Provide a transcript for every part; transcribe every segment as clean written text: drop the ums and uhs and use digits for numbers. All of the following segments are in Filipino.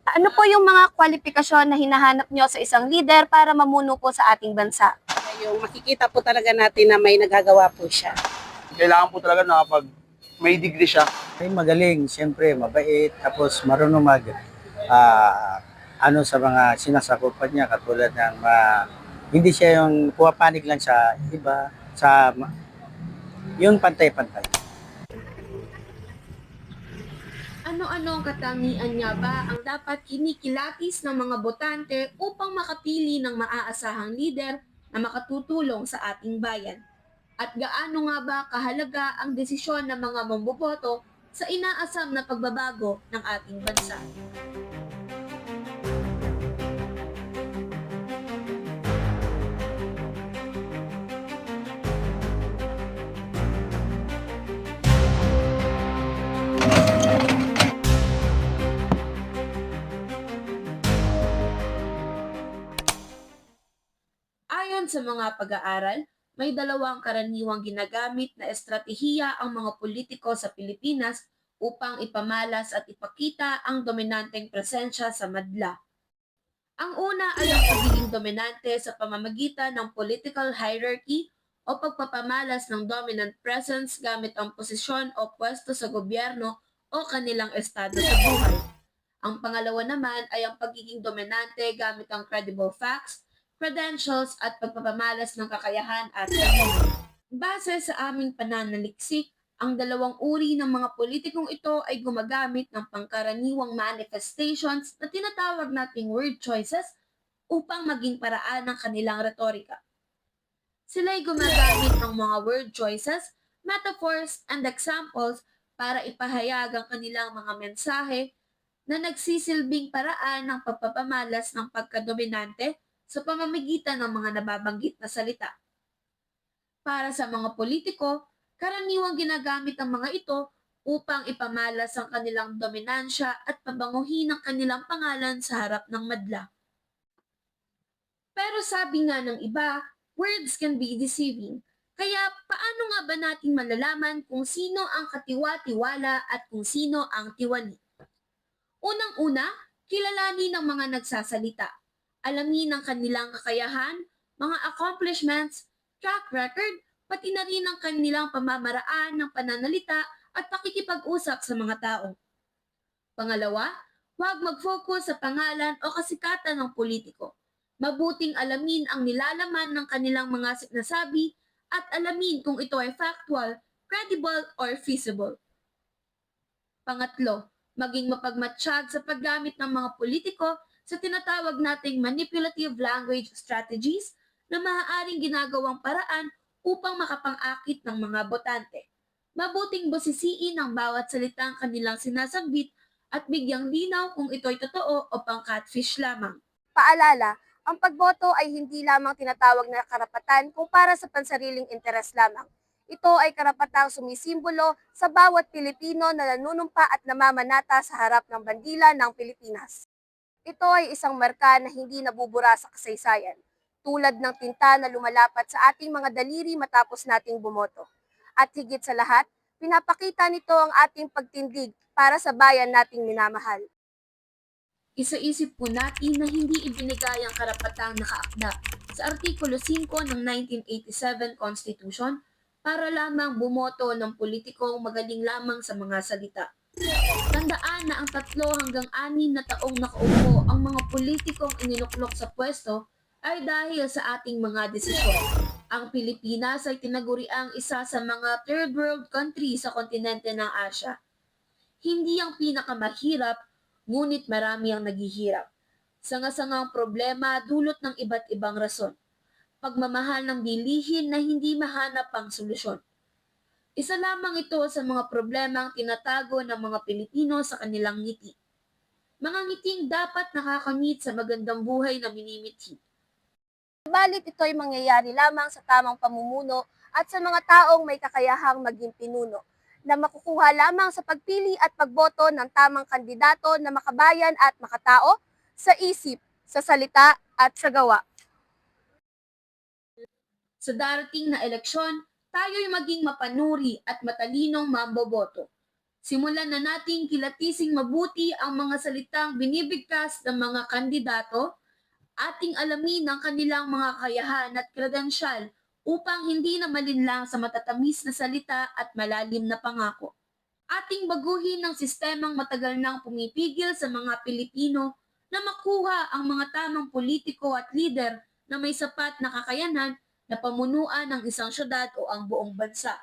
Ano po yung mga kwalifikasyon na hinahanap nyo sa isang leader para mamuno po sa ating bansa? Yung makikita po talaga natin na may nagagawa po siya. Kailangan po talaga na kapag may degree siya. Ay magaling, siyempre mabait, tapos marunong mag ah, ano sa mga sinasakupan niya katulad ng hindi siya yung pumapanig lang sa iba, yung pantay-pantay. Ano-ano ang katangian niya ba ang dapat kinikilatis ng mga botante upang makapili ng maaasahang lider na makatutulong sa ating bayan? At gaano nga ba kahalaga ang desisyon ng mga mamboboto sa inaasam na pagbabago ng ating bansa? Ayon sa mga pag-aaral, may dalawang karaniwang ginagamit na estratehiya ang mga politiko sa Pilipinas upang ipamalas at ipakita ang dominanteng presensya sa madla. Ang una ay ang pagiging dominante sa pamamagitan ng political hierarchy o pagpapamalas ng dominant presence gamit ang posisyon o pwesto sa gobyerno o kanilang estado sa buhay. Ang pangalawa naman ay ang pagiging dominante gamit ang credible facts, credentials at pagpapamalas ng kakayahan at talino. Base sa aming pananaliksik, ang dalawang uri ng mga politikong ito ay gumagamit ng pangkaraniwang manifestations na tinatawag nating word choices upang maging paraan ng kanilang retorika. Sila ay gumagamit ng mga word choices, metaphors, and examples para ipahayag ang kanilang mga mensahe na nagsisilbing paraan ng pagpapamalas ng pagkadominante sa pamamagitan ng mga nababanggit na salita. Para sa mga politiko, karaniwang ginagamit ang mga ito upang ipamalas ang kanilang dominansya at pabanguhin ang kanilang pangalan sa harap ng madla. Pero sabi nga ng iba, words can be deceiving. Kaya paano nga ba natin malalaman kung sino ang katiwa-tiwala at kung sino ang tiwali? Unang-una, kilalanin ang mga nagsasalita. Alamin ang kanilang kakayahan, mga accomplishments, track record, pati na rin ang kanilang pamamaraan ng pananalita at pakikipag-usap sa mga tao. Pangalawa, huwag mag-focus sa pangalan o kasikatan ng politiko. Mabuting alamin ang nilalaman ng kanilang mga sinasabi at alamin kung ito ay factual, credible, or feasible. Pangatlo, maging mapagmatsyag sa paggamit ng mga politiko sa tinatawag nating manipulative language strategies na maaaring ginagawang paraan upang makapang-akit ng mga botante. Mabuting busisiin ang bawat salitang kanilang sinasambit at bigyang linaw kung ito'y totoo o pang-catfish lamang. Paalala, ang pagboto ay hindi lamang tinatawag na karapatan kung para sa pansariling interes lamang. Ito ay karapatang sumisimbolo sa bawat Pilipino na nanunumpa at namamanata sa harap ng bandila ng Pilipinas. Ito ay isang marka na hindi nabubura sa kasaysayan, tulad ng tinta na lumalapat sa ating mga daliri matapos nating bumoto. At higit sa lahat, pinapakita nito ang ating pagtindig para sa bayan nating minamahal. Isaisip po natin na hindi ibinigay ang karapatang nakaakda sa Artikulo 5 ng 1987 Constitution para lamang bumoto ng politikong magaling lamang sa mga salita. Tandaan na ang 3 hanggang 6 na taong nakaupo ang mga politikong ininuklok sa pwesto ay dahil sa ating mga desisyon. Ang Pilipinas ay tinaguriang isa sa mga third world country sa kontinente ng Asya. Hindi ang pinakamahirap, ngunit marami ang naghihirap. Sanga-sangang problema dulot ng iba't ibang rason. Pagmamahal ng bilihin na hindi mahanap ang solusyon. Isa lamang ito sa mga problemang tinatago ng mga Pilipino sa kanilang ngiti. Mga ngiting dapat nakakamit sa magandang buhay na minimithi. Balit ito ay mangyayari lamang sa tamang pamumuno at sa mga taong may kakayahang maging pinuno, na makukuha lamang sa pagpili at pagboto ng tamang kandidato na makabayan at makatao sa isip, sa salita at sa gawa. Sa darating na eleksyon, tayo'y maging mapanuri at matalinong mamboboto. Simulan na nating kilatising mabuti ang mga salitang binibigkas ng mga kandidato, ating alamin ang kanilang mga kakayahan at kredensyal upang hindi na malinlang sa matatamis na salita at malalim na pangako. Ating baguhin ang sistemang matagal nang pumipigil sa mga Pilipino na makuha ang mga tamang politiko at lider na may sapat na kakayanan na pamunuan ng isang syudad o ang buong bansa.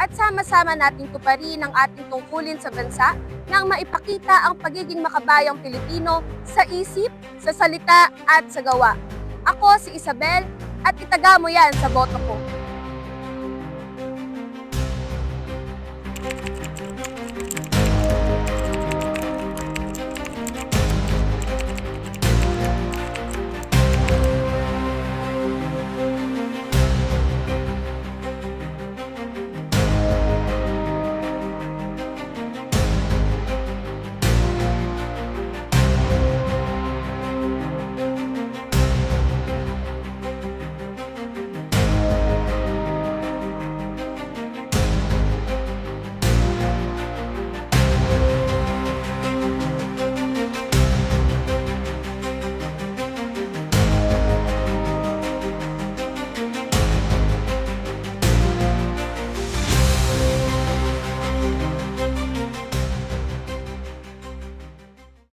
At sama-sama nating tuparin ang ating tungkulin sa bansa nang maipakita ang pagiging makabayang Pilipino sa isip, sa salita at sa gawa. Ako si Isabel at itaga mo yan sa boto ko.